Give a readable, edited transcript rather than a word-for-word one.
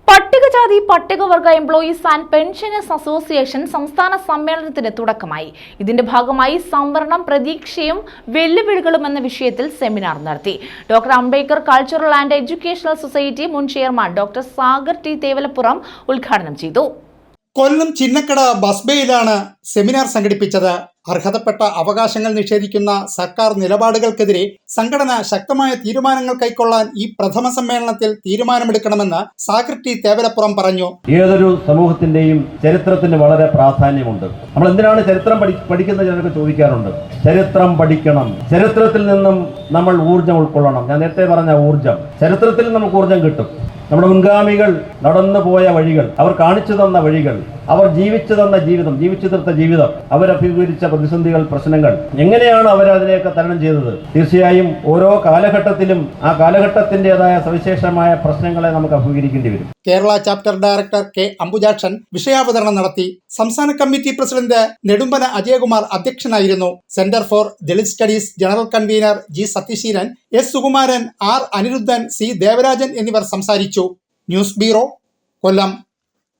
പട്ടികജാതി പട്ടികവർഗ employees and pensioners association സംസ്ഥാന സമ്മേളനത്തിന് തുടക്കമായി. ഇതിന്റെ ഭാഗമായി സംവരണം പ്രതീക്ഷയും വെല്ലുവിളികളും എന്ന വിഷയത്തിൽ സെമിനാർ നടത്തി. Doctor Ambedkar cultural and educational society മുൻ chairman doctor Sagar T Thevalappuram ഉദ്ഘാടനം ചെയ്തു. കൊല്ലം ചിന്നക്കട ബസ് ബേയിലാണ് സെമിനാർ സംഘടിപ്പിച്ചത്. അർഹതപ്പെട്ട അവകാശങ്ങൾ നിഷേധിക്കുന്ന സർക്കാർ നിലപാടുകൾക്കെതിരെ സംഘടന ശക്തമായ തീരുമാനങ്ങൾ കൈക്കൊള്ളാൻ ഈ പ്രഥമ സമ്മേളനത്തിൽ തീരുമാനമെടുക്കണമെന്ന് സാഗർ ടി തേവലപ്പുറം പറഞ്ഞു. ഏതൊരു സമൂഹത്തിന്റെയും ചരിത്രത്തിന് വളരെ പ്രാധാന്യമുണ്ട്. നമ്മൾ എന്തിനാണ് ചരിത്രം പഠിക്കുന്ന ചിലർക്ക് ചോദിക്കാറുണ്ട്. ചരിത്രം പഠിക്കണം, ചരിത്രത്തിൽ നിന്നും നമ്മൾ ഊർജ്ജം ഉൾക്കൊള്ളണം. ഞാൻ നേരത്തെ പറഞ്ഞ ഊർജ്ജം, ചരിത്രത്തിൽ നമുക്ക് ഊർജ്ജം കിട്ടും. നമ്മുടെ മുൻഗാമികൾ നടന്നു പോയ വഴികൾ, അവർ കാണിച്ചു തന്ന വഴികൾ, അവർ ജീവിച്ചു തന്ന ജീവിതം, ജീവിച്ചു തീർത്ത ജീവിതം, അവരഭിമുഖീകരിച്ച പ്രതിസന്ധികൾ, പ്രശ്നങ്ങൾ, എങ്ങനെയാണ് അവരതിനെയൊക്കെ തരണം ചെയ്തത്. തീർച്ചയായും ഓരോ കാലഘട്ടത്തിലും ആ കാലഘട്ടത്തിൻ്റെതായ സവിശേഷമായ പ്രശ്നങ്ങളെ നമുക്ക് അഭിമുഖീകരിക്കേണ്ടി വരും. Kerala chapter director K Ambujakshan വിഷയാവതരണം നടത്തി. സംസ്ഥാന കമ്മിറ്റി പ്രസിഡന്റ് നെടുമ്പന അജയകുമാർ അധ്യക്ഷനായിരുന്നു. Centre for Dalit studies general convener G Sathyaseelan, S Sukumaran, R Aniruddhan, C Devarajan എന്നിവർ സംസാരിച്ചു. ന്യൂസ് ബ്യൂറോ, കൊല്ലം.